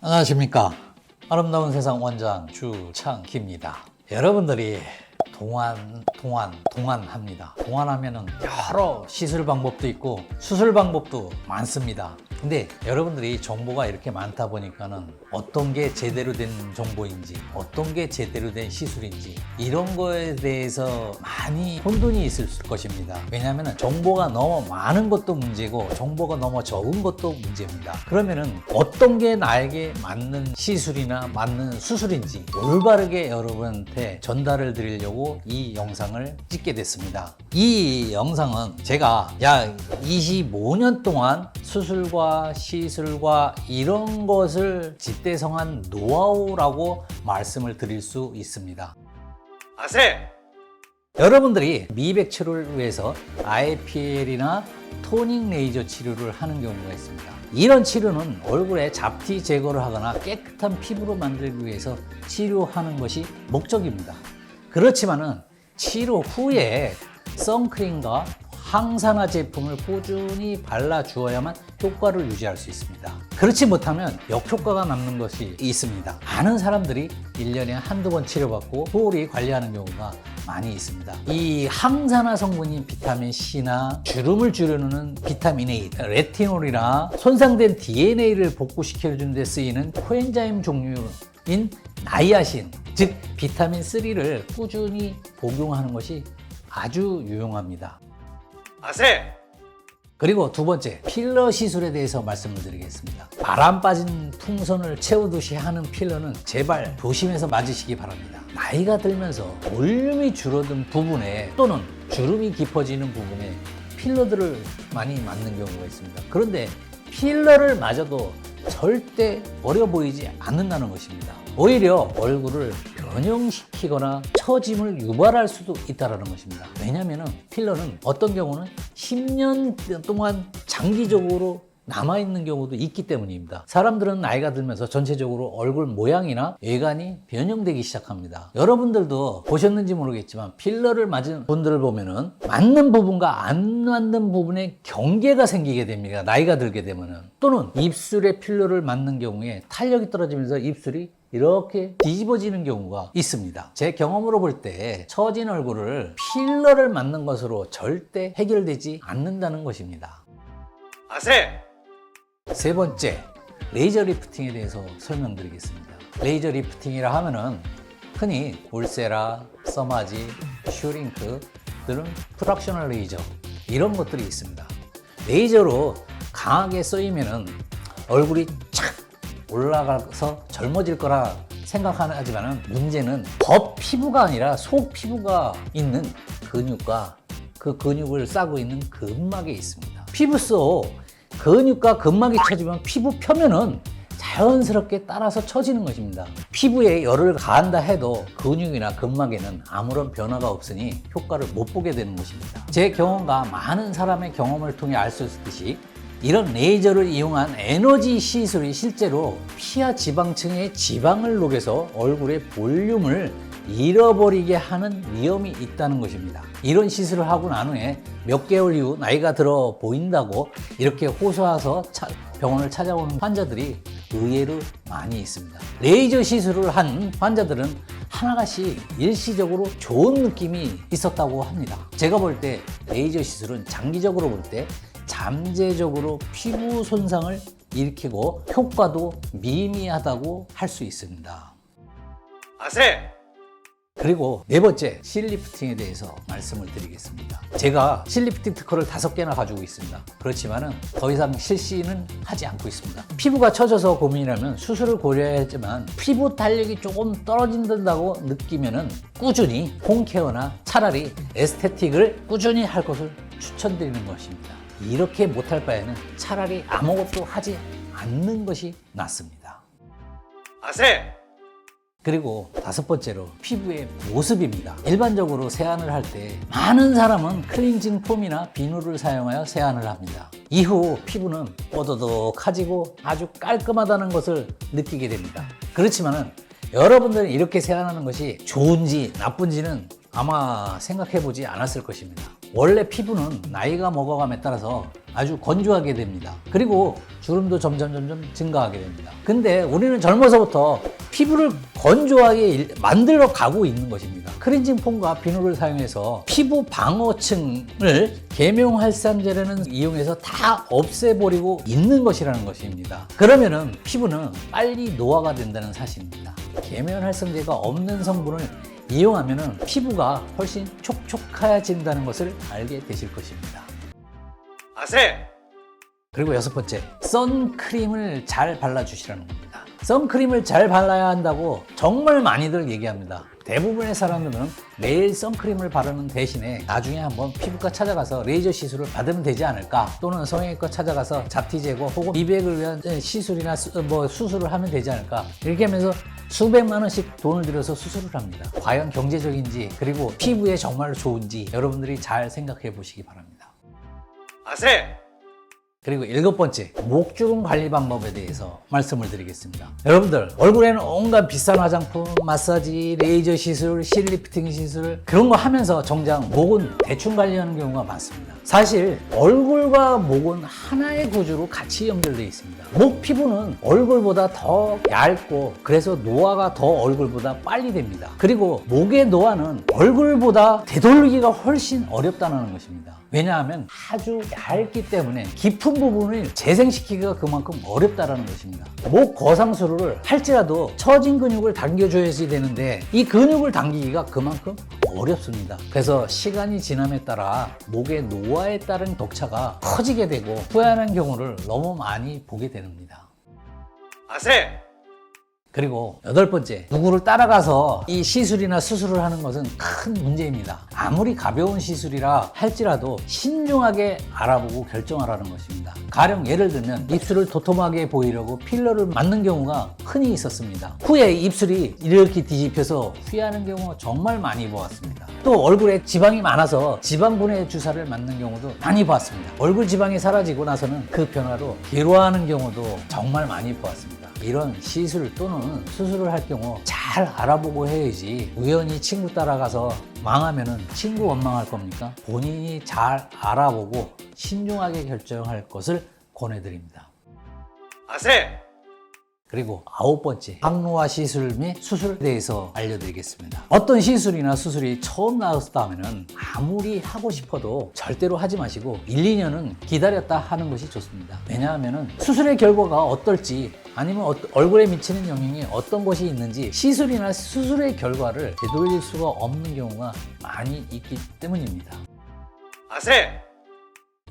안녕하십니까. 아름다운 세상 원장 주창기입니다. 여러분들이 동안합니다. 동안하면은 여러 시술 방법도 있고 수술 방법도 많습니다. 근데 여러분들이 정보가 이렇게 많다 보니까는 어떤 게 제대로 된 정보인지, 어떤 게 제대로 된 시술인지 이런 거에 대해서 많이 혼돈이 있을 것입니다. 왜냐하면 정보가 너무 많은 것도 문제고 정보가 너무 적은 것도 문제입니다. 그러면은 어떤 게 나에게 맞는 시술이나 맞는 수술인지 올바르게 여러분한테 전달을 드리려고 이 영상을 찍게 됐습니다. 이 영상은 제가 약 25년 동안 수술과 시술과 이런 것을 집대성한 노하우라고 말씀을 드릴 수 있습니다. 아세! 여러분들이 미백 치료를 위해서 IPL이나 토닝 레이저 치료를 하는 경우가 있습니다. 이런 치료는 얼굴에 잡티 제거를 하거나 깨끗한 피부로 만들기 위해서 치료하는 것이 목적입니다. 그렇지만은 치료 후에 선크림과 항산화 제품을 꾸준히 발라주어야만 효과를 유지할 수 있습니다. 그렇지 못하면 역효과가 남는 것이 있습니다. 많은 사람들이 1년에 한두 번 치료받고 소홀히 관리하는 경우가 많이 있습니다. 이 항산화 성분인 비타민 C나 주름을 줄여주는 비타민 A, 레티놀이나 손상된 DNA를 복구시켜주는 데 쓰이는 코엔자임 종류인 나이아신, 즉 비타민 3를 꾸준히 복용하는 것이 아주 유용합니다. 아세! 그리고 두 번째, 필러 시술에 대해서 말씀을 드리겠습니다. 바람 빠진 풍선을 채우듯이 하는 필러는 제발 조심해서 맞으시기 바랍니다. 나이가 들면서 볼륨이 줄어든 부분에 또는 주름이 깊어지는 부분에 필러들을 많이 맞는 경우가 있습니다. 그런데 필러를 맞아도 절대 어려 보이지 않는다는 것입니다. 오히려 얼굴을 변형시키거나 처짐을 유발할 수도 있다는 것입니다. 왜냐하면 필러는 어떤 경우는 10년 동안 장기적으로 남아있는 경우도 있기 때문입니다. 사람들은 나이가 들면서 전체적으로 얼굴 모양이나 외관이 변형되기 시작합니다. 여러분들도 보셨는지 모르겠지만 필러를 맞은 분들을 보면은 맞는 부분과 안 맞는 부분에 경계가 생기게 됩니다. 나이가 들게 되면은. 또는 입술에 필러를 맞는 경우에 탄력이 떨어지면서 입술이 이렇게 뒤집어지는 경우가 있습니다. 제 경험으로 볼 때 처진 얼굴을 필러를 맞는 것으로 절대 해결되지 않는다는 것입니다. 아세! 세 번째, 레이저 리프팅에 대해서 설명드리겠습니다. 레이저 리프팅이라 하면은 흔히 울세라, 써마지, 슈링크 들은 프락셔널 레이저 이런 것들이 있습니다. 레이저로 강하게 쏘이면은 얼굴이 착 올라가서 젊어질 거라 생각하지만은 문제는 겉 피부가 아니라 속 피부가 있는 근육과 그 근육을 싸고 있는 근막에 있습니다. 피부 속 근육과 근막이 처지면 피부 표면은 자연스럽게 따라서 처지는 것입니다. 피부에 열을 가한다 해도 근육이나 근막에는 아무런 변화가 없으니 효과를 못 보게 되는 것입니다. 제 경험과 많은 사람의 경험을 통해 알 수 있듯이 이런 레이저를 이용한 에너지 시술이 실제로 피하 지방층의 지방을 녹여서 얼굴의 볼륨을 잃어버리게 하는 위험이 있다는 것입니다. 이런 시술을 하고 난 후에 몇 개월 이후 나이가 들어 보인다고 이렇게 호소해서 병원을 찾아오는 환자들이 의외로 많이 있습니다. 레이저 시술을 한 환자들은 하나씩 일시적으로 좋은 느낌이 있었다고 합니다. 제가 볼 때 레이저 시술은 장기적으로 볼 때 잠재적으로 피부 손상을 일으키고 효과도 미미하다고 할 수 있습니다. 아세! 그리고 네 번째, 실리프팅에 대해서 말씀을 드리겠습니다. 제가 실리프팅 특허를 5개나 가지고 있습니다. 그렇지만은 더 이상 실시는 하지 않고 있습니다. 피부가 처져서 고민이라면 수술을 고려해야 하지만 피부 탄력이 조금 떨어진다고 느끼면은 꾸준히 홈케어나 차라리 에스테틱을 꾸준히 할 것을 추천드리는 것입니다. 이렇게 못할 바에는 차라리 아무것도 하지 않는 것이 낫습니다. 아세! 그리고 5번째로 피부의 모습입니다. 일반적으로 세안을 할 때 많은 사람은 클렌징 폼이나 비누를 사용하여 세안을 합니다. 이후 피부는 뽀드득해지고 아주 깔끔하다는 것을 느끼게 됩니다. 그렇지만은 여러분들은 이렇게 세안하는 것이 좋은지 나쁜지는 아마 생각해 보지 않았을 것입니다. 원래 피부는 나이가 먹어감에 따라서 아주 건조하게 됩니다. 그리고 주름도 점점 증가하게 됩니다. 근데 우리는 젊어서부터 피부를 건조하게 만들어 가고 있는 것입니다. 클렌징 폼과 비누를 사용해서 피부 방어층을 계명활성제라는 이용해서 다 없애버리고 있는 것이라는 것입니다. 그러면은 피부는 빨리 노화가 된다는 사실입니다. 계면활성제가 없는 성분을 이용하면은 피부가 훨씬 촉촉해진다는 것을 알게 되실 것입니다. 아세! 그리고 여섯 번째, 선크림을 잘 발라주시라는 겁니다. 선크림을 잘 발라야 한다고 정말 많이들 얘기합니다. 대부분의 사람들은 매일 선크림을 바르는 대신에 나중에 한번 피부과 찾아가서 레이저 시술을 받으면 되지 않을까, 또는 성형외과 찾아가서 잡티 제거 혹은 미백을 위한 시술이나 수술을 하면 되지 않을까, 이렇게 하면서 수백만 원씩 돈을 들여서 수술을 합니다. 과연 경제적인지, 그리고 피부에 정말로 좋은지 여러분들이 잘 생각해 보시기 바랍니다. 아세! 그리고 일곱 번째, 목주름 관리 방법에 대해서 말씀을 드리겠습니다. 여러분들, 얼굴에는 온갖 비싼 화장품, 마사지, 레이저 시술, 실리프팅 시술, 그런 거 하면서 정작 목은 대충 관리하는 경우가 많습니다. 사실 얼굴과 목은 하나의 구조로 같이 연결되어 있습니다. 목 피부는 얼굴보다 더 얇고, 그래서 노화가 더 얼굴보다 빨리 됩니다. 그리고 목의 노화는 얼굴보다 되돌리기가 훨씬 어렵다는 것입니다. 왜냐하면 아주 얇기 때문에 깊은 부분을 재생시키기가 그만큼 어렵다는 것입니다. 목 거상술을 할지라도 처진 근육을 당겨줘야지 되는데 이 근육을 당기기가 그만큼 어렵습니다. 그래서 시간이 지남에 따라 목의 노화에 따른 독차가 커지게 되고 후회하는 경우를 너무 많이 보게 됩니다. 아세! 그리고 여덟 번째, 누구를 따라가서 이 시술이나 수술을 하는 것은 큰 문제입니다. 아무리 가벼운 시술이라 할지라도 신중하게 알아보고 결정하라는 것입니다. 가령 예를 들면 입술을 도톰하게 보이려고 필러를 맞는 경우가 흔히 있었습니다. 후에 입술이 이렇게 뒤집혀서 후회하는 경우가 정말 많이 보았습니다. 또 얼굴에 지방이 많아서 지방분해 주사를 맞는 경우도 많이 보았습니다. 얼굴 지방이 사라지고 나서는 그 변화로 괴로워하는 경우도 정말 많이 보았습니다. 이런 시술 또는 수술을 할 경우 잘 알아보고 해야지, 우연히 친구 따라가서 망하면은 친구 원망할 겁니까? 본인이 잘 알아보고 신중하게 결정할 것을 권해드립니다. 아세! 그리고 아홉 번째, 항노화 시술 및 수술에 대해서 알려드리겠습니다. 어떤 시술이나 수술이 처음 나왔다면 아무리 하고 싶어도 절대로 하지 마시고 1, 2년은 기다렸다 하는 것이 좋습니다. 왜냐하면 수술의 결과가 어떨지, 아니면 얼굴에 미치는 영향이 어떤 것이 있는지 시술이나 수술의 결과를 되돌릴 수가 없는 경우가 많이 있기 때문입니다. 아세!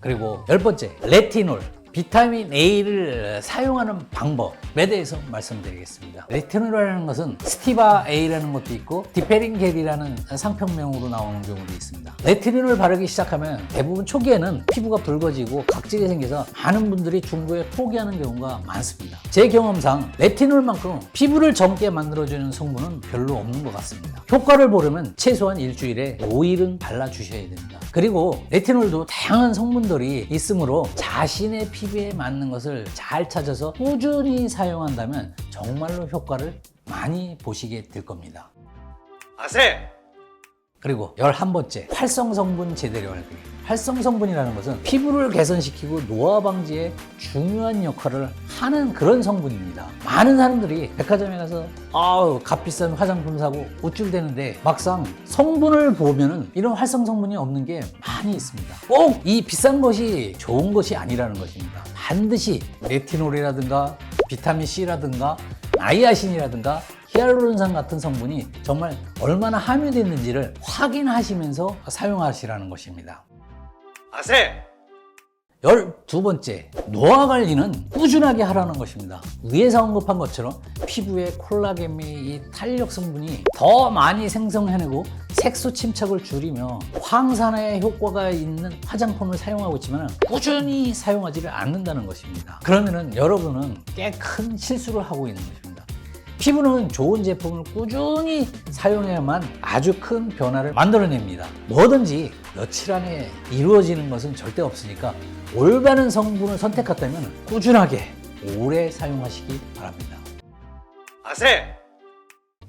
그리고 열 번째, 레티놀. 비타민 A를 사용하는 방법에 대해서 말씀드리겠습니다. 레티놀이라는 것은 스티바 A라는 것도 있고 디페린겔이라는 상표명으로 나오는 경우도 있습니다. 레티놀을 바르기 시작하면 대부분 초기에는 피부가 붉어지고 각질이 생겨서 많은 분들이 중도에 포기하는 경우가 많습니다. 제 경험상 레티놀만큼 피부를 젊게 만들어주는 성분은 별로 없는 것 같습니다. 효과를 보려면 최소한 일주일에 5일은 발라주셔야 됩니다. 그리고 레티놀도 다양한 성분들이 있으므로 자신의 피부에 맞는 것을 잘 찾아서 꾸준히 사용한다면 정말로 효과를 많이 보시게 될 겁니다. 아세! 그리고 11번째, 활성성분 제대로 알기. 활성성분이라는 것은 피부를 개선시키고 노화 방지에 중요한 역할을 하는 그런 성분입니다. 많은 사람들이 백화점에 가서 값비싼 화장품 사고 우쭐대는데 막상 성분을 보면은 이런 활성성분이 없는 게 많이 있습니다. 꼭 이 비싼 것이 좋은 것이 아니라는 것입니다. 반드시 레티놀이라든가 비타민C라든가 나이아신이라든가 히알루론산 같은 성분이 정말 얼마나 함유됐는지를 확인하시면서 사용하시라는 것입니다. 아세! 12번째, 노화 관리는 꾸준하게 하라는 것입니다. 위에서 언급한 것처럼 피부에 콜라겐 및 이 탄력 성분이 더 많이 생성해내고 색소 침착을 줄이며 황산화에 효과가 있는 화장품을 사용하고 있지만 꾸준히 사용하지를 않는다는 것입니다. 그러면은 여러분은 꽤 큰 실수를 하고 있는 것입니다. 피부는 좋은 제품을 꾸준히 사용해야만 아주 큰 변화를 만들어냅니다. 뭐든지 며칠 안에 이루어지는 것은 절대 없으니까 올바른 성분을 선택했다면 꾸준하게 오래 사용하시기 바랍니다. 아세!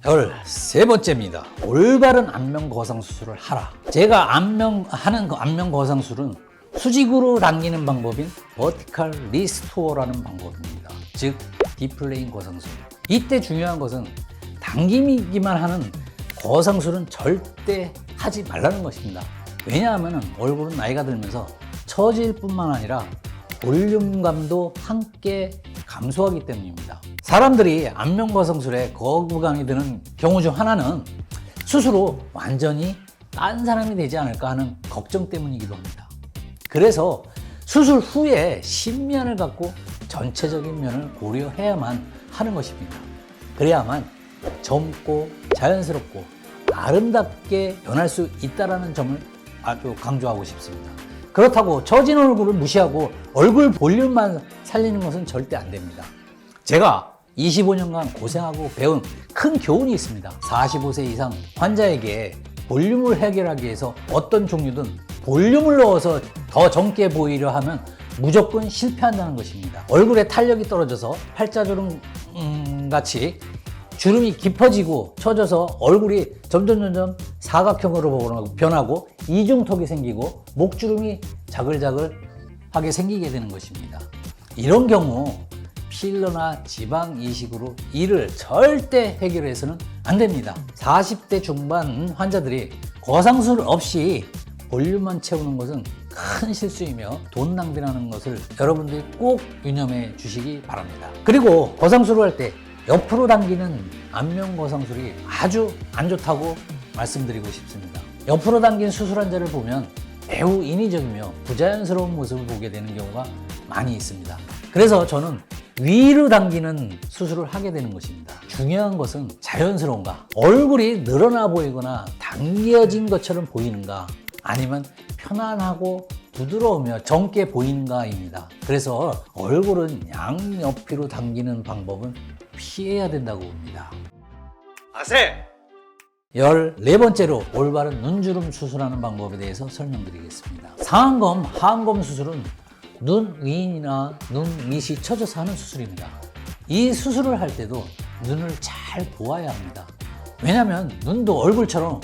13번째입니다. 올바른 안면 거상 수술을 하라. 제가 하는 그 안면 거상술은 수직으로 당기는 방법인 버티컬 리스토어라는 방법입니다. 즉 디플레인 거상술. 이때 중요한 것은 당기기만 하는 거상술은 절대 하지 말라는 것입니다. 왜냐하면 얼굴은 나이가 들면서 처질 뿐만 아니라 볼륨감도 함께 감소하기 때문입니다. 사람들이 안면 거상술에 거부감이 드는 경우 중 하나는 수술 후 완전히 딴 사람이 되지 않을까 하는 걱정 때문이기도 합니다. 그래서 수술 후에 신면을 갖고 전체적인 면을 고려해야만 하는 것입니다. 그래야만 젊고 자연스럽고 아름답게 변할 수 있다는 점을 아주 강조하고 싶습니다. 그렇다고 처진 얼굴을 무시하고 얼굴 볼륨만 살리는 것은 절대 안 됩니다. 제가 25년간 고생하고 배운 큰 교훈이 있습니다. 45세 이상 환자에게 볼륨을 해결하기 위해서 어떤 종류든 볼륨을 넣어서 더 젊게 보이려 하면 무조건 실패한다는 것입니다. 얼굴에 탄력이 떨어져서 팔자주름 같이 주름이 깊어지고 처져서 얼굴이 점점 사각형으로 변하고 이중턱이 생기고 목주름이 자글자글하게 생기게 되는 것입니다. 이런 경우 필러나 지방 이식으로 이를 절대 해결해서는 안 됩니다. 40대 중반 환자들이 거상술 없이 볼륨만 채우는 것은 큰 실수이며 돈 낭비라는 것을 여러분들이 꼭 유념해 주시기 바랍니다. 그리고 거상술을 할 때 옆으로 당기는 안면 거상술이 아주 안 좋다고 말씀드리고 싶습니다. 옆으로 당긴 수술 환자를 보면 매우 인위적이며 부자연스러운 모습을 보게 되는 경우가 많이 있습니다. 그래서 저는 위로 당기는 수술을 하게 되는 것입니다. 중요한 것은 자연스러운가, 얼굴이 늘어나 보이거나 당겨진 것처럼 보이는가, 아니면 편안하고 부드러우며 젊게 보이는가입니다. 그래서 얼굴은 양옆으로 당기는 방법은 피해야 된다고 봅니다. 아세! 14번째로 올바른 눈주름 수술하는 방법에 대해서 설명드리겠습니다. 상안검, 하안검 수술은 눈 위나 눈 밑이 처져서 하는 수술입니다. 이 수술을 할 때도 눈을 잘 보아야 합니다. 왜냐하면 눈도 얼굴처럼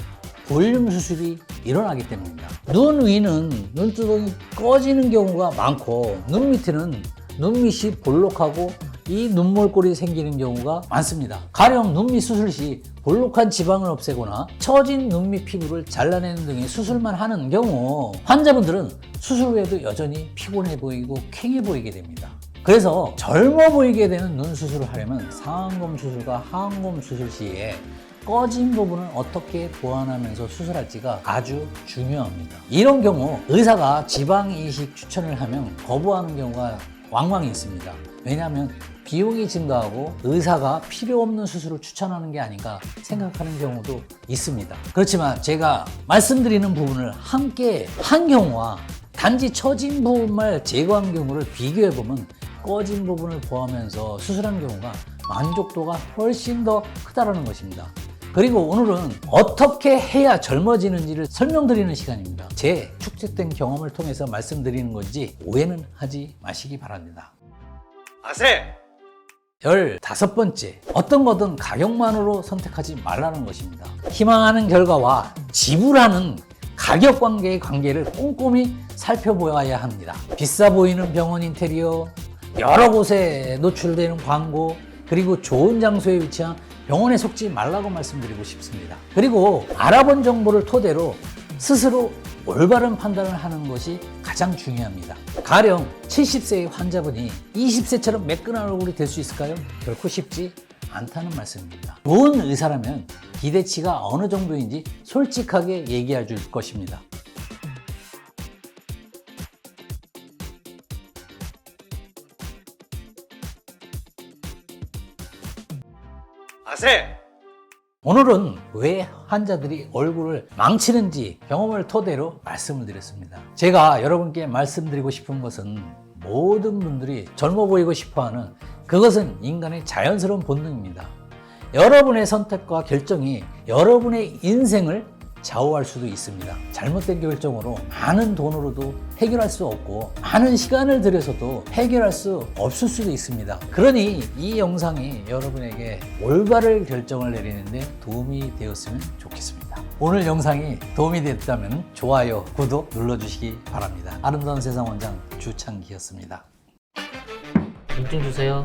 볼륨 수술이 일어나기 때문입니다. 눈 위는 눈두덩이 꺼지는 경우가 많고 눈 밑에는 눈 밑이 볼록하고 이 눈몰골이 생기는 경우가 많습니다. 가령 눈밑 수술 시 볼록한 지방을 없애거나 처진 눈밑 피부를 잘라내는 등의 수술만 하는 경우 환자분들은 수술 후에도 여전히 피곤해 보이고 퀭해 보이게 됩니다. 그래서 젊어 보이게 되는 눈 수술을 하려면 상안검 수술과 하안검 수술 시에 꺼진 부분을 어떻게 보완하면서 수술할지가 아주 중요합니다. 이런 경우 의사가 지방 이식 추천을 하면 거부하는 경우가 왕왕 있습니다. 왜냐하면 비용이 증가하고 의사가 필요 없는 수술을 추천하는 게 아닌가 생각하는 경우도 있습니다. 그렇지만 제가 말씀드리는 부분을 함께 한 경우와 단지 처진 부분만 제거한 경우를 비교해 보면 꺼진 부분을 보하면서 수술한 경우가 만족도가 훨씬 더 크다는 것입니다. 그리고 오늘은 어떻게 해야 젊어지는지를 설명드리는 시간입니다. 제 축적된 경험을 통해서 말씀드리는 건지 오해는 하지 마시기 바랍니다. 아세! 15번째, 어떤 거든 가격만으로 선택하지 말라는 것입니다. 희망하는 결과와 지불하는 가격 관계의 관계를 꼼꼼히 살펴보아야 합니다. 비싸 보이는 병원 인테리어, 여러 곳에 노출되는 광고, 그리고 좋은 장소에 위치한 병원에 속지 말라고 말씀드리고 싶습니다. 그리고 알아본 정보를 토대로 스스로 올바른 판단을 하는 것이 가장 중요합니다. 가령 70세의 환자분이 20세처럼 매끈한 얼굴이 될 수 있을까요? 결코 쉽지 않다는 말씀입니다. 좋은 의사라면 기대치가 어느 정도인지 솔직하게 얘기해 줄 것입니다. 아세! 오늘은 왜 환자들이 얼굴을 망치는지 경험을 토대로 말씀을 드렸습니다. 제가 여러분께 말씀드리고 싶은 것은 모든 분들이 젊어 보이고 싶어하는 그것은 인간의 자연스러운 본능입니다. 여러분의 선택과 결정이 여러분의 인생을 좌우할 수도 있습니다. 잘못된 결정으로 많은 돈으로도 해결할 수 없고 많은 시간을 들여서도 해결할 수 없을 수도 있습니다. 그러니 이 영상이 여러분에게 올바른 결정을 내리는데 도움이 되었으면 좋겠습니다. 오늘 영상이 도움이 됐다면 좋아요, 구독 눌러주시기 바랍니다. 아름다운 세상 원장 주창기였습니다. 민증 주세요.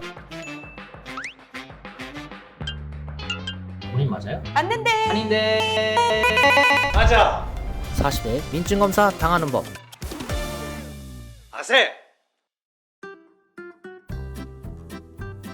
본인 맞아요? 맞는데. 아닌데. 맞아. 40대 민증 검사 당하는 법. 아세.